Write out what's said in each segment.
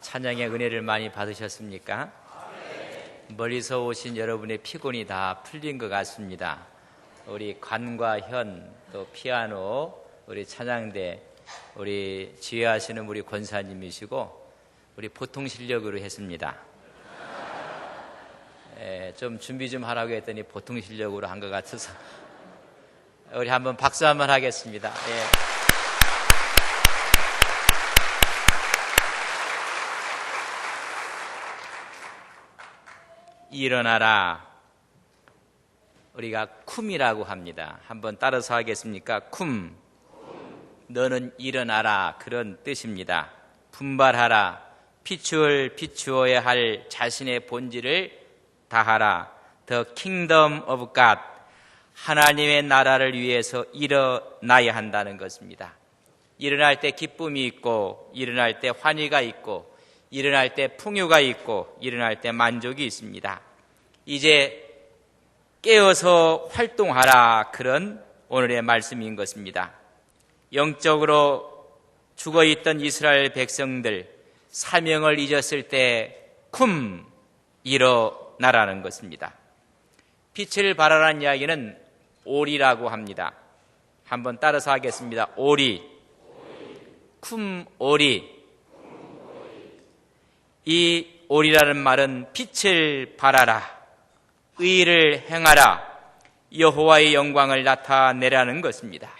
찬양의 은혜를 많이 받으셨습니까? 멀리서 오신 여러분의 피곤이 다 풀린 것 같습니다. 우리 관과 현, 또 피아노, 우리 찬양대, 우리 지휘하시는 우리 권사님이시고 우리 보통 실력으로 했습니다. 좀 준비 좀 하라고 했더니 보통 실력으로 한 것 같아서 우리 한번 박수 한번 하겠습니다. 일어나라. 우리가 쿰이라고 합니다. 한번 따라서 하겠습니까? 쿰. 너는 일어나라. 그런 뜻입니다. 분발하라. 비추어야 할 자신의 본질을 다하라. The kingdom of God. 하나님의 나라를 위해서 일어나야 한다는 것입니다. 일어날 때 기쁨이 있고, 일어날 때 환희가 있고, 일어날 때 풍요가 있고, 일어날 때 만족이 있습니다. 이제 깨어서 활동하라. 그런 오늘의 말씀인 것입니다. 영적으로 죽어있던 이스라엘 백성들, 사명을 잊었을 때 쿰, 일어나라는 것입니다. 빛을 발하라는 이야기는 오리라고 합니다. 한번 따라서 하겠습니다. 오리. 쿰 오리. 이 오리라는 말은 빛을 발하라, 의를 행하라, 여호와의 영광을 나타내라는 것입니다.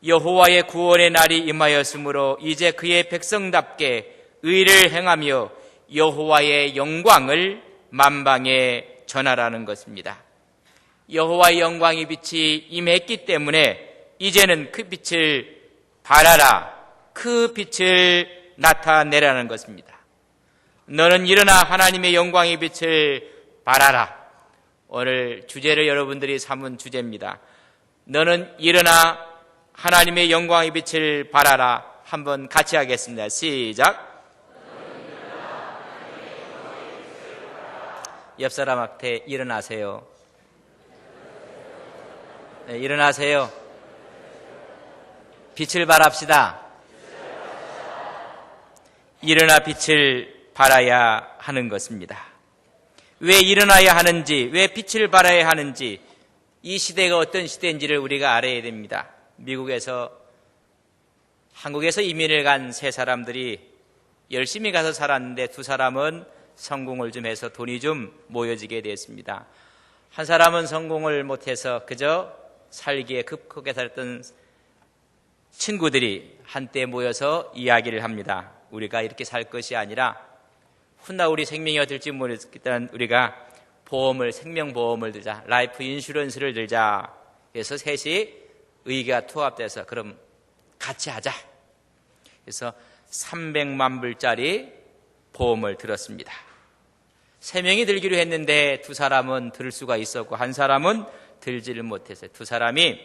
여호와의 구원의 날이 임하였으므로 이제 그의 백성답게 의를 행하며 여호와의 영광을 만방에 전하라는 것입니다. 여호와의 영광의 빛이 임했기 때문에 이제는 그 빛을 발하라, 그 빛을 나타내라는 것입니다. 너는 일어나 하나님의 영광의 빛을 발하라. 오늘 주제를 여러분들이 삼은 주제입니다. 너는 일어나 하나님의 영광의 빛을 발하라. 한번 같이 하겠습니다. 시작. 옆 사람한테 일어나세요. 네, 일어나세요. 빛을 발합시다. 일어나 빛을 발하야 하는 것입니다. 왜 일어나야 하는지, 왜 빛을 발하야 하는지, 이 시대가 어떤 시대인지를 우리가 알아야 됩니다. 한국에서 이민을 간 세 사람들이 열심히 가서 살았는데 두 사람은 성공을 좀 해서 돈이 좀 모여지게 됐습니다. 한 사람은 성공을 못해서 그저 살기에 급하게 살았던 친구들이 한때 모여서 이야기를 합니다. 우리가 이렇게 살 것이 아니라 훗날 우리 생명이 어떨지 모르겠다는 우리가 생명보험을 들자, 라이프 인슈런스를 들자. 그래서 셋이 의기가 투합돼서 그럼 같이 하자. 그래서 300만 불짜리 보험을 들었습니다. 세 명이 들기로 했는데 두 사람은 들 수가 있었고 한 사람은 들지를 못했어요. 두 사람이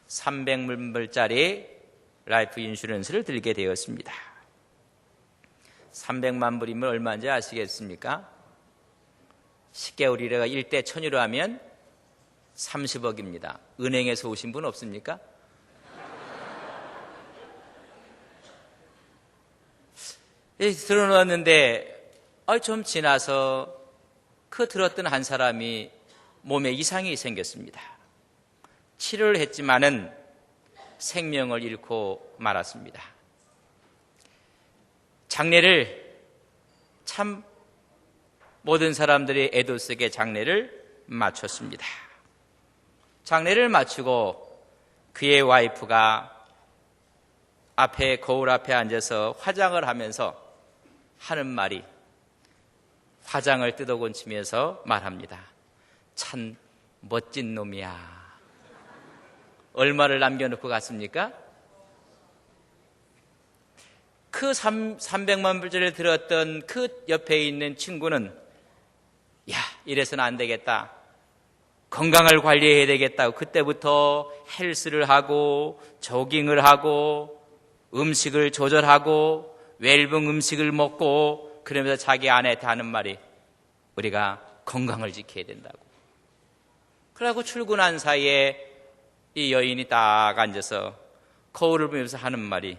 300만 불짜리 라이프 인슈런스를 들게 되었습니다. 300만 불이면 얼마인지 아시겠습니까? 10개월 일회가 1대 1000으로 하면 30억입니다. 은행에서 오신 분 없습니까? 들어놓았는데 좀 지나서 그 들었던 한 사람이 몸에 이상이 생겼습니다. 치료를 했지만은 생명을 잃고 말았습니다. 장례를 참 모든 사람들이 애도 쓰게 장례를 마쳤습니다. 장례를 마치고 그의 와이프가 거울 앞에 앉아서 화장을 하면서 하는 말이, 화장을 뜯어곤치면서 말합니다. 참 멋진 놈이야. 얼마를 남겨놓고 갔습니까? 그 300만 불짜리를 들었던 그 옆에 있는 친구는 이래서는 안 되겠다. 건강을 관리해야 되겠다고 그때부터 헬스를 하고 조깅을 하고 음식을 조절하고 웰빙 음식을 먹고 그러면서 자기 아내한테 하는 말이 우리가 건강을 지켜야 된다고. 그러고 출근한 사이에 이 여인이 딱 앉아서 거울을 보면서 하는 말이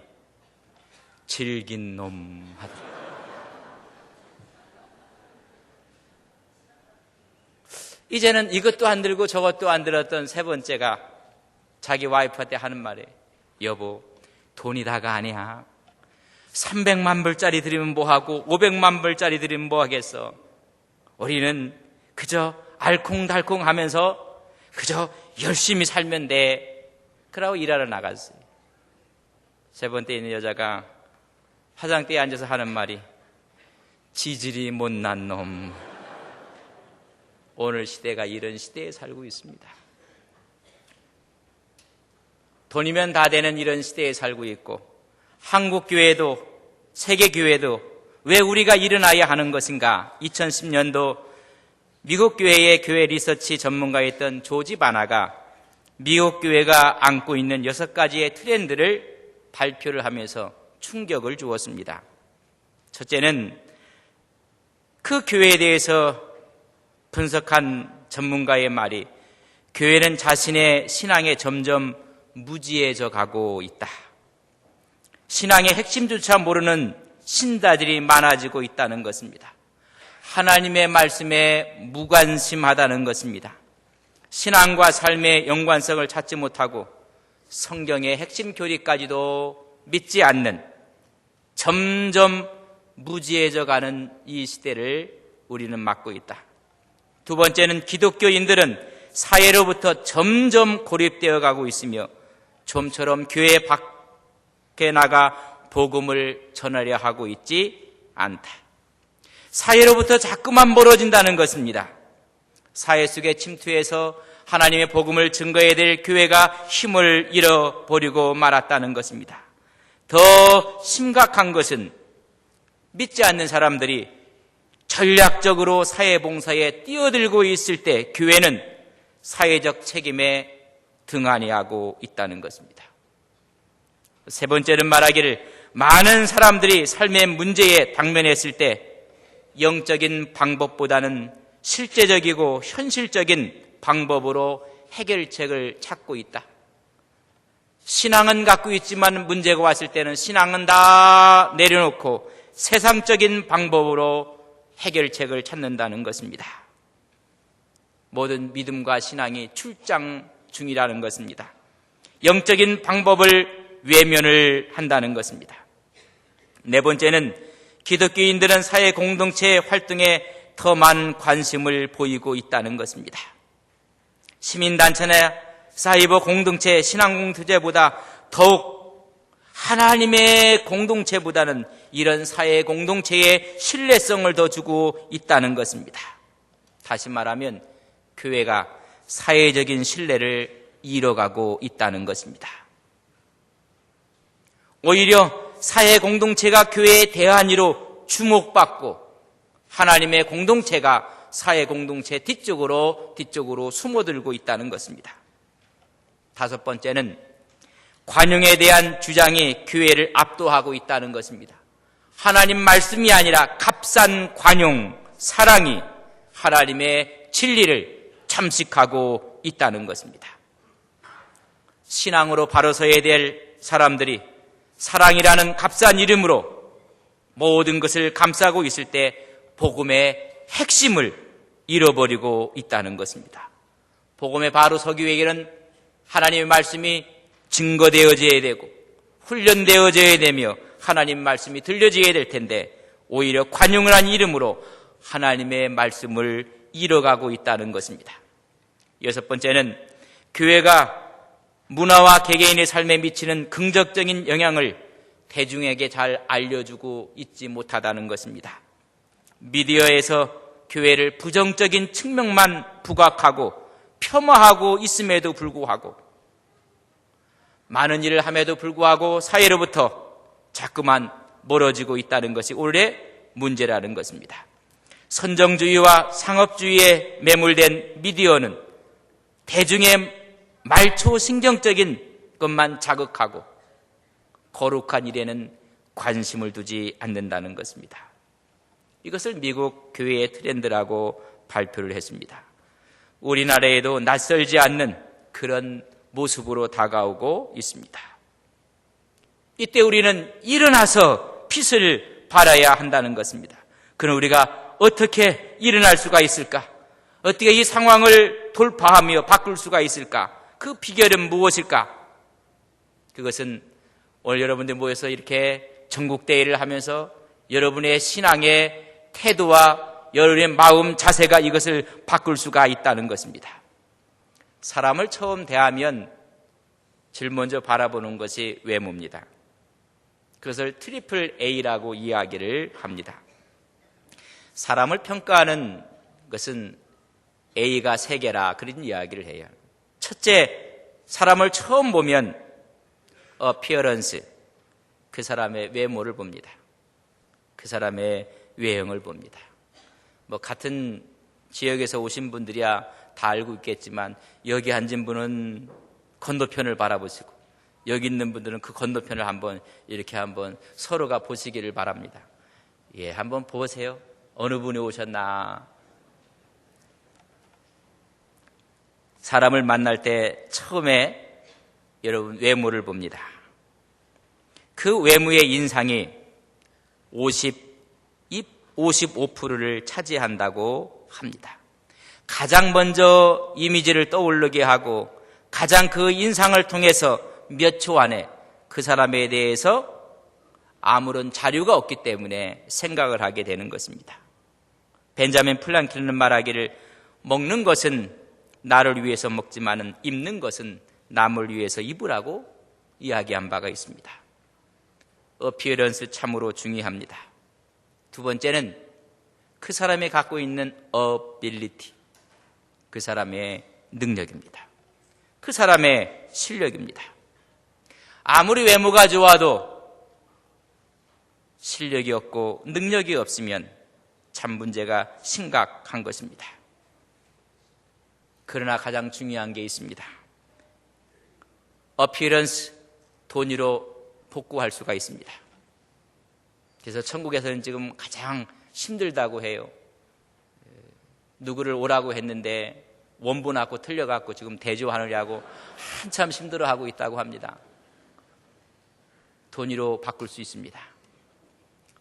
질긴 놈 하더라. 이제는 이것도 안 들고 저것도 안 들었던 세 번째가 자기 와이프한테 하는 말이에요. 여보, 돈이 다가 아니야. 300만 불짜리 드리면 뭐하고 500만 불짜리 드리면 뭐하겠어. 우리는 그저 알콩달콩 하면서 그저 열심히 살면 돼. 그러고 일하러 나갔어요. 세 번째 있는 여자가 화장대에 앉아서 하는 말이 지질이 못난 놈. 오늘 시대가 이런 시대에 살고 있습니다. 돈이면 다 되는 이런 시대에 살고 있고, 한국 교회도 세계 교회도 왜 우리가 일어나야 하는 것인가? 2010년도 미국 교회의 교회 리서치 전문가였던 조지 바나가 미국 교회가 안고 있는 6가지의 트렌드를 발표를 하면서 충격을 주었습니다. 첫째는 그 교회에 대해서 분석한 전문가의 말이 교회는 자신의 신앙에 점점 무지해져 가고 있다. 신앙의 핵심조차 모르는 신자들이 많아지고 있다는 것입니다. 하나님의 말씀에 무관심하다는 것입니다. 신앙과 삶의 연관성을 찾지 못하고 성경의 핵심 교리까지도 믿지 않는 점점 무지해져 가는 이 시대를 우리는 맞고 있다. 두 번째는 기독교인들은 사회로부터 점점 고립되어 가고 있으며 좀처럼 교회 밖에 나가 복음을 전하려 하고 있지 않다. 사회로부터 자꾸만 멀어진다는 것입니다. 사회 속에 침투해서 하나님의 복음을 증거해야 될 교회가 힘을 잃어버리고 말았다는 것입니다. 더 심각한 것은 믿지 않는 사람들이 전략적으로 사회봉사에 뛰어들고 있을 때 교회는 사회적 책임에 등한히하고 있다는 것입니다. 세 번째는 말하기를 많은 사람들이 삶의 문제에 당면했을 때 영적인 방법보다는 실제적이고 현실적인 방법으로 해결책을 찾고 있다. 신앙은 갖고 있지만 문제가 왔을 때는 신앙은 다 내려놓고 세상적인 방법으로 해결책을 찾는다는 것입니다. 모든 믿음과 신앙이 출장 중이라는 것입니다. 영적인 방법을 외면을 한다는 것입니다. 네 번째는 기독교인들은 사회 공동체 활동에 더 많은 관심을 보이고 있다는 것입니다. 시민단체나 사이버 공동체, 신앙 공동체보다 더욱 하나님의 공동체보다는 이런 사회 공동체에 신뢰성을 더 주고 있다는 것입니다. 다시 말하면 교회가 사회적인 신뢰를 잃어가고 있다는 것입니다. 오히려 사회 공동체가 교회의 대안으로 주목받고 하나님의 공동체가 사회 공동체 뒤쪽으로 숨어들고 있다는 것입니다. 다섯 번째는 관용에 대한 주장이 교회를 압도하고 있다는 것입니다. 하나님 말씀이 아니라 값싼 관용, 사랑이 하나님의 진리를 잠식하고 있다는 것입니다. 신앙으로 바로 서야 될 사람들이 사랑이라는 값싼 이름으로 모든 것을 감싸고 있을 때 복음의 핵심을 잃어버리고 있다는 것입니다. 복음의 바로 서기 위해서는 하나님의 말씀이 증거되어져야 되고 훈련되어져야 되며 하나님 말씀이 들려져야 될 텐데 오히려 관용을 한 이름으로 하나님의 말씀을 잃어가고 있다는 것입니다. 여섯 번째는 교회가 문화와 개개인의 삶에 미치는 긍정적인 영향을 대중에게 잘 알려주고 있지 못하다는 것입니다. 미디어에서 교회를 부정적인 측면만 부각하고 폄하하고 있음에도 불구하고 많은 일을 함에도 불구하고 사회로부터 자꾸만 멀어지고 있다는 것이 원래 문제라는 것입니다. 선정주의와 상업주의에 매몰된 미디어는 대중의 말초 신경적인 것만 자극하고 거룩한 일에는 관심을 두지 않는다는 것입니다. 이것을 미국 교회의 트렌드라고 발표를 했습니다. 우리나라에도 낯설지 않는 그런 모습으로 다가오고 있습니다. 이때 우리는 일어나서 빛을 발해야 한다는 것입니다. 그럼 우리가 어떻게 일어날 수가 있을까? 어떻게 이 상황을 돌파하며 바꿀 수가 있을까? 그 비결은 무엇일까? 그것은 오늘 여러분들 모여서 이렇게 전국대회를 하면서 여러분의 신앙의 태도와 여러분의 마음 자세가 이것을 바꿀 수가 있다는 것입니다. 사람을 처음 대하면 제일 먼저 바라보는 것이 외모입니다. 그것을 트리플 A라고 이야기를 합니다. 사람을 평가하는 것은 A가 3개라 그런 이야기를 해요. 첫째, 사람을 처음 보면 appearance, 그 사람의 외모를 봅니다. 그 사람의 외형을 봅니다. 같은 지역에서 오신 분들이야 다 알고 있겠지만 여기 앉은 분은 건너편을 바라보시고 여기 있는 분들은 그 건너편을 한번 이렇게 한번 서로가 보시기를 바랍니다. 예, 한번 보세요. 어느 분이 오셨나? 사람을 만날 때 처음에 여러분 외모를 봅니다. 그 외모의 인상이 55%를 차지한다고 합니다. 가장 먼저 이미지를 떠오르게 하고 가장 그 인상을 통해서 몇 초 안에 그 사람에 대해서 아무런 자료가 없기 때문에 생각을 하게 되는 것입니다. 벤자민 플랑클은 말하기를 먹는 것은 나를 위해서 먹지만은 입는 것은 남을 위해서 입으라고 이야기한 바가 있습니다. 어피어런스 참으로 중요합니다. 두 번째는 그 사람이 갖고 있는 어빌리티, 그 사람의 능력입니다. 그 사람의 실력입니다. 아무리 외모가 좋아도 실력이 없고 능력이 없으면 참 문제가 심각한 것입니다. 그러나 가장 중요한 게 있습니다. 어피어런스, 돈으로 복구할 수가 있습니다. 그래서 천국에서는 지금 가장 힘들다고 해요. 누구를 오라고 했는데 원부 낳고 틀려갖고 지금 대조하느냐고 한참 힘들어하고 있다고 합니다. 돈으로 바꿀 수 있습니다.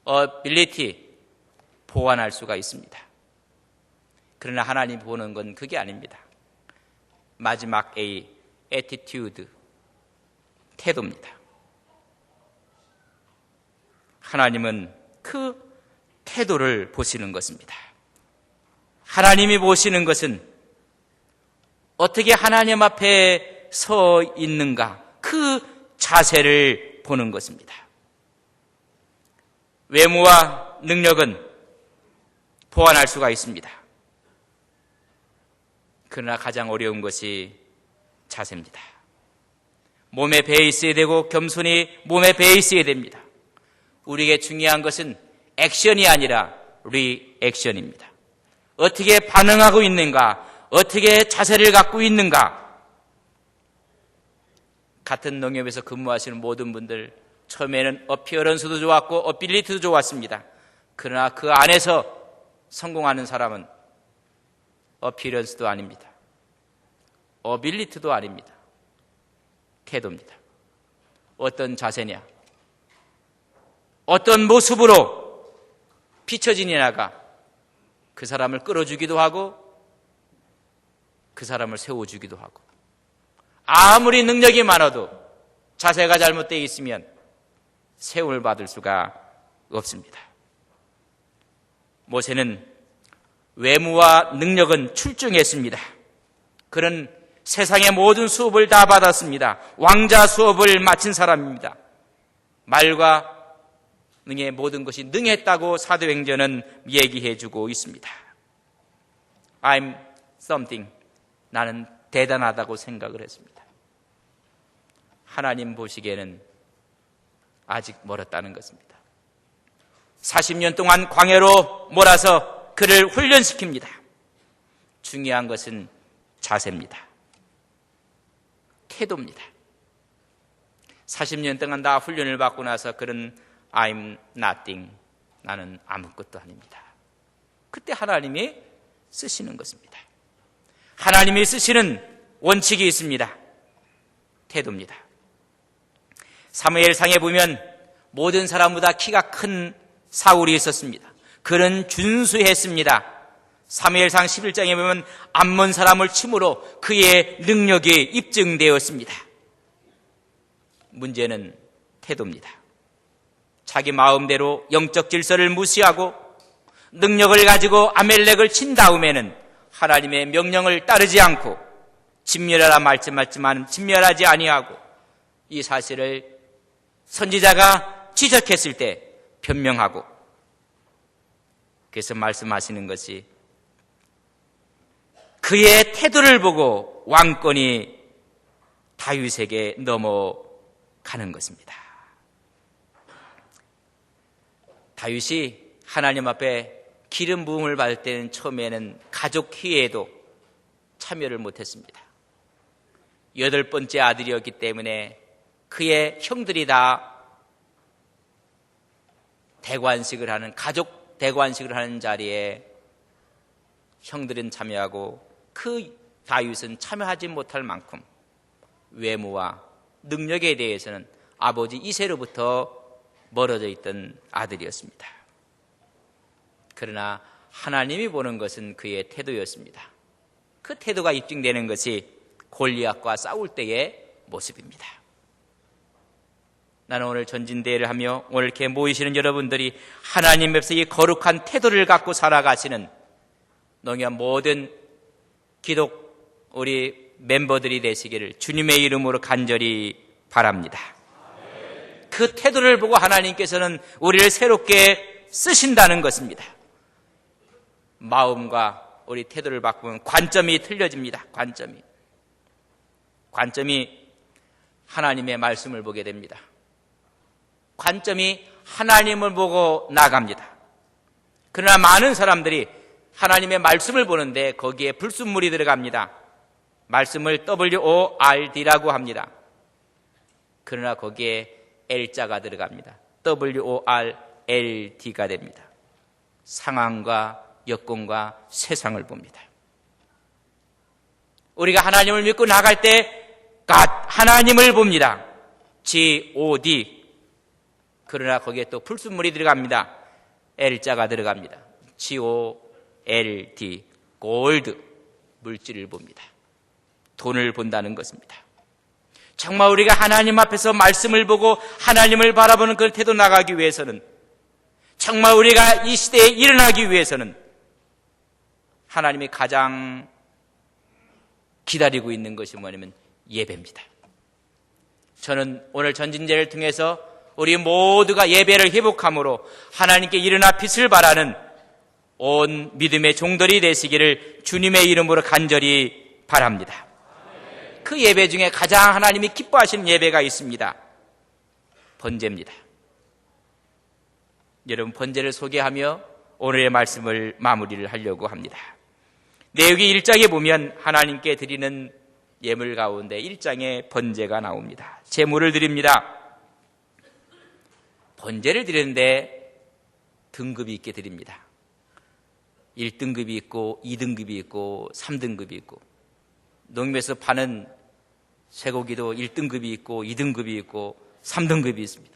ability, 보완할 수가 있습니다. 그러나 하나님 보는 건 그게 아닙니다. 마지막 A, attitude, 태도입니다. 하나님은 그 태도를 보시는 것입니다. 하나님이 보시는 것은 어떻게 하나님 앞에 서 있는가, 그 자세를 보는 것입니다. 외모와 능력은 보완할 수가 있습니다. 그러나 가장 어려운 것이 자세입니다. 몸에 배어 있어야 되고 겸손히 몸에 배어 있어야 됩니다. 우리에게 중요한 것은 액션이 아니라 리액션입니다. 어떻게 반응하고 있는가, 어떻게 자세를 갖고 있는가. 같은 농협에서 근무하시는 모든 분들 처음에는 어피어런스도 좋았고 어빌리티도 좋았습니다. 그러나 그 안에서 성공하는 사람은 어피어런스도 아닙니다. 어빌리티도 아닙니다. 태도입니다. 어떤 자세냐, 어떤 모습으로 비춰지느냐가 그 사람을 끌어주기도 하고 그 사람을 세워주기도 하고, 아무리 능력이 많아도 자세가 잘못되어 있으면 세움을 받을 수가 없습니다. 모세는 외모와 능력은 출중했습니다. 그는 세상의 모든 수업을 다 받았습니다. 왕자 수업을 마친 사람입니다. 말과 능의 모든 것이 능했다고 사도행전은 얘기해주고 있습니다. I'm something. 나는 대단하다고 생각을 했습니다. 하나님 보시기에는 아직 멀었다는 것입니다. 40년 동안 광야로 몰아서 그를 훈련시킵니다. 중요한 것은 자세입니다. 태도입니다. 40년 동안 다 훈련을 받고 나서 그는 I'm nothing. 나는 아무것도 아닙니다. 그때 하나님이 쓰시는 것입니다. 하나님이 쓰시는 원칙이 있습니다. 태도입니다. 사무엘상에 보면 모든 사람보다 키가 큰 사울이 있었습니다. 그는 준수했습니다. 사무엘상 11장에 보면 암몬 사람을 침으로 그의 능력이 입증되었습니다. 문제는 태도입니다. 자기 마음대로 영적 질서를 무시하고 능력을 가지고 아멜렉을 친 다음에는 하나님의 명령을 따르지 않고 진멸하라 말씀하지만 진멸하지 아니하고 이 사실을 선지자가 지적했을 때 변명하고, 그래서 말씀하시는 것이 그의 태도를 보고 왕권이 다윗에게 넘어가는 것입니다. 다윗이 하나님 앞에 기름 부음을 받을 때는 처음에는 가족 회의에도 참여를 못했습니다. 8번째 아들이었기 때문에 그의 형들이 다 대관식을 하는, 가족 대관식을 하는 자리에 형들은 참여하고 그 다윗은 참여하지 못할 만큼 외모와 능력에 대해서는 아버지 이새로부터 멀어져 있던 아들이었습니다. 그러나 하나님이 보는 것은 그의 태도였습니다. 그 태도가 입증되는 것이 골리앗과 싸울 때의 모습입니다. 나는 오늘 전진대회를 하며 오늘 이렇게 모이시는 여러분들이 하나님 앞에서 이 거룩한 태도를 갖고 살아가시는 농협 모든 기독 우리 멤버들이 되시기를 주님의 이름으로 간절히 바랍니다. 그 태도를 보고 하나님께서는 우리를 새롭게 쓰신다는 것입니다. 마음과 우리 태도를 바꾸면 관점이 틀려집니다. 관점이 하나님의 말씀을 보게 됩니다. 관점이 하나님을 보고 나갑니다. 그러나 많은 사람들이 하나님의 말씀을 보는데 거기에 불순물이 들어갑니다. 말씀을 WORD라고 합니다. 그러나 거기에 L자가 들어갑니다. WORLD가 됩니다. 상황과 여건과 세상을 봅니다. 우리가 하나님을 믿고 나갈 때 God, 하나님을 봅니다. GOD. 그러나 거기에 또 불순물이 들어갑니다. L자가 들어갑니다. GOLD. 골드. 물질을 봅니다. 돈을 본다는 것입니다. 정말 우리가 하나님 앞에서 말씀을 보고 하나님을 바라보는 그 태도 나가기 위해서는, 정말 우리가 이 시대에 일어나기 위해서는 하나님이 가장 기다리고 있는 것이 뭐냐면 예배입니다. 저는 오늘 전진제를 통해서 우리 모두가 예배를 회복함으로 하나님께 일어나 빛을 발하는 온 믿음의 종들이 되시기를 주님의 이름으로 간절히 바랍니다. 그 예배 중에 가장 하나님이 기뻐하시는 예배가 있습니다. 번제입니다. 여러분, 번제를 소개하며 오늘의 말씀을 마무리를 하려고 합니다. 내역이 1장에 보면 하나님께 드리는 예물 가운데 1장에 번제가 나옵니다. 제물을 드립니다. 번제를 드리는데 등급이 있게 드립니다. 1등급이 있고 2등급이 있고 3등급이 있고, 농협에서 파는 쇠고기도 1등급이 있고 2등급이 있고 3등급이 있습니다.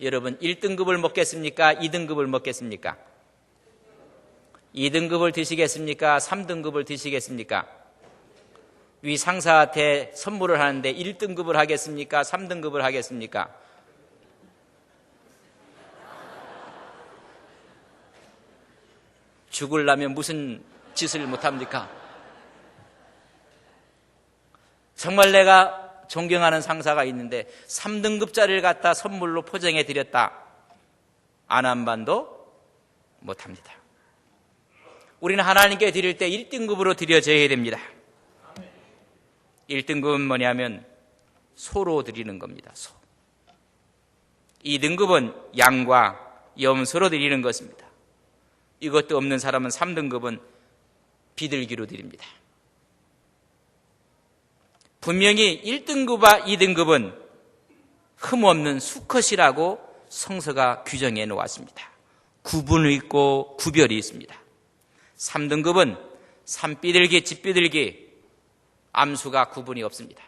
여러분, 1등급을 먹겠습니까? 2등급을 먹겠습니까? 2등급을 드시겠습니까? 3등급을 드시겠습니까? 위 상사한테 선물을 하는데 1등급을 하겠습니까? 3등급을 하겠습니까? 죽으려면 무슨 짓을 못합니까? 정말 내가 존경하는 상사가 있는데 3등급짜리를 갖다 선물로 포장해 드렸다. 안 한 반도 못합니다. 우리는 하나님께 드릴 때 1등급으로 드려져야 됩니다. 1등급은 뭐냐면 소로 드리는 겁니다. 소. 2등급은 양과 염소로 드리는 것입니다. 이것도 없는 사람은 3등급은 비둘기로 드립니다. 분명히 1등급과 2등급은 흠없는 수컷이라고 성서가 규정해 놓았습니다. 구분이 있고 구별이 있습니다. 3등급은 산비둘기, 집비둘기, 암수가 구분이 없습니다.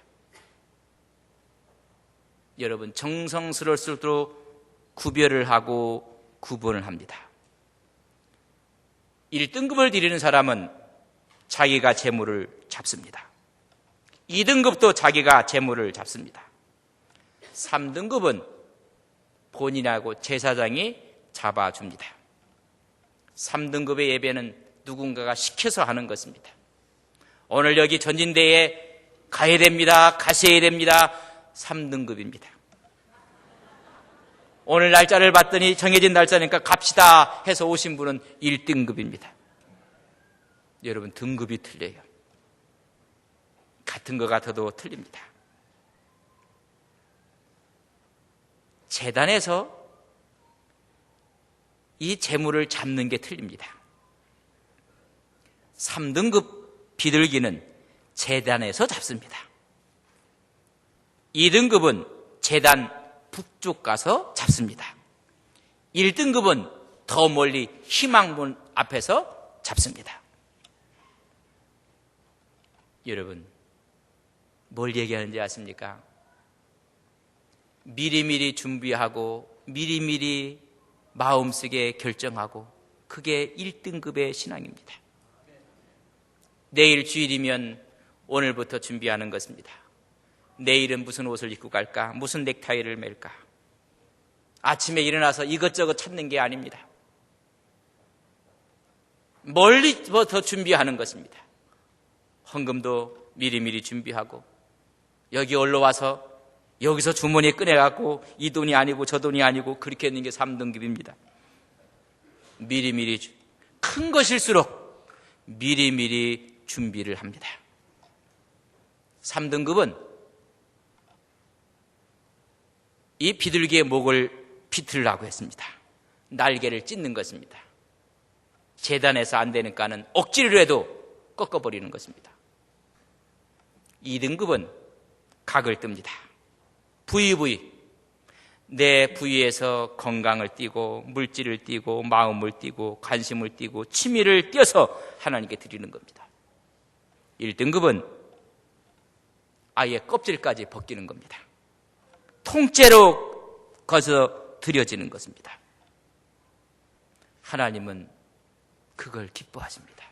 여러분, 정성스러울수록 구별을 하고 구분을 합니다. 1등급을 드리는 사람은 자기가 재물을 잡습니다. 2등급도 자기가 재물을 잡습니다. 3등급은 본인하고 제사장이 잡아줍니다. 3등급의 예배는 누군가가 시켜서 하는 것입니다. 오늘 여기 전진대에 가야 됩니다. 가셔야 됩니다. 3등급입니다. 오늘 날짜를 봤더니 정해진 날짜니까 갑시다 해서 오신 분은 1등급입니다. 여러분, 등급이 틀려요. 같은 것 같아도 틀립니다. 제단에서 이 재물을 잡는 게 틀립니다. 3등급 비둘기는 제단에서 잡습니다. 2등급은 제단 북쪽 가서 잡습니다. 1등급은 더 멀리 희망문 앞에서 잡습니다. 여러분, 뭘 얘기하는지 아십니까? 미리미리 준비하고 미리미리 마음속에 결정하고, 그게 1등급의 신앙입니다. 내일 주일이면 오늘부터 준비하는 것입니다. 내일은 무슨 옷을 입고 갈까? 무슨 넥타이를 맬까? 아침에 일어나서 이것저것 찾는 게 아닙니다. 멀리부터 준비하는 것입니다. 헌금도 미리미리 준비하고, 여기 올라와서 여기서 주머니에 꺼내갖고 이 돈이 아니고 저 돈이 아니고 그렇게 있는 게 3등급입니다. 미리미리, 큰 것일수록 미리미리 준비를 합니다. 3등급은 이 비둘기의 목을 비틀라고 했습니다. 날개를 찢는 것입니다. 제단에서 안 되니까는 억지로 해도 꺾어버리는 것입니다. 2등급은 각을 뜹니다. 부위, 내 부위에서 건강을 띠고 물질을 띠고 마음을 띠고 관심을 띠고 취미를 띄어서 하나님께 드리는 겁니다. 1등급은 아예 껍질까지 벗기는 겁니다. 통째로 거기서 드려지는 것입니다. 하나님은 그걸 기뻐하십니다.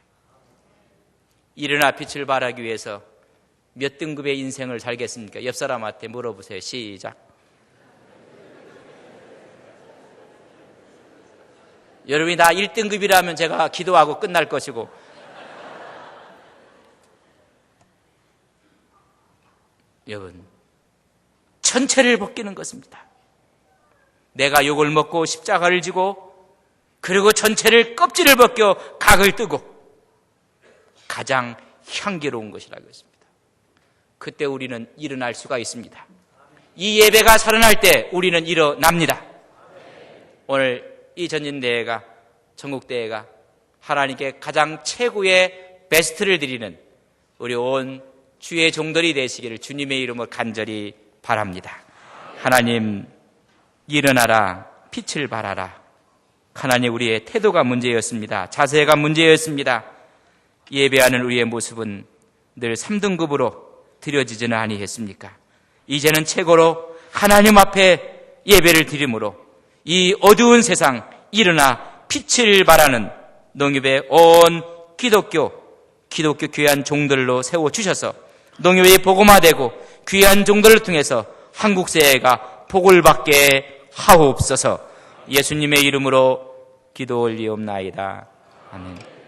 일어나 빛을 발하기 위해서 몇 등급의 인생을 살겠습니까? 옆 사람한테 물어보세요. 시작. 여러분이 다 1등급이라면 제가 기도하고 끝날 것이고, 여러분, 전체를 벗기는 것입니다. 내가 욕을 먹고 십자가를 지고, 그리고 전체를 껍질을 벗겨 각을 뜨고, 가장 향기로운 것이라고 했습니다. 그때 우리는 일어날 수가 있습니다. 이 예배가 살아날 때 우리는 일어납니다. 오늘 이 전진대회가, 전국대회가 하나님께 가장 최고의 베스트를 드리는 우리 온 주의 종들이 되시기를 주님의 이름으로 간절히 바랍니다. 하나님, 일어나라, 빛을 발하라. 하나님, 우리의 태도가 문제였습니다. 자세가 문제였습니다. 예배하는 우리의 모습은 늘 3등급으로 드려지지는 아니했습니까? 이제는 최고로 하나님 앞에 예배를 드림으로 이 어두운 세상 일어나 빛을 발하는 농협의 온 기독교 귀한 종들로 세워주셔서 농협이 복음화되고 귀한 종들을 통해서 한국 사회가 복을 받게 하옵소서. 예수님의 이름으로 기도 올리옵나이다. 아멘.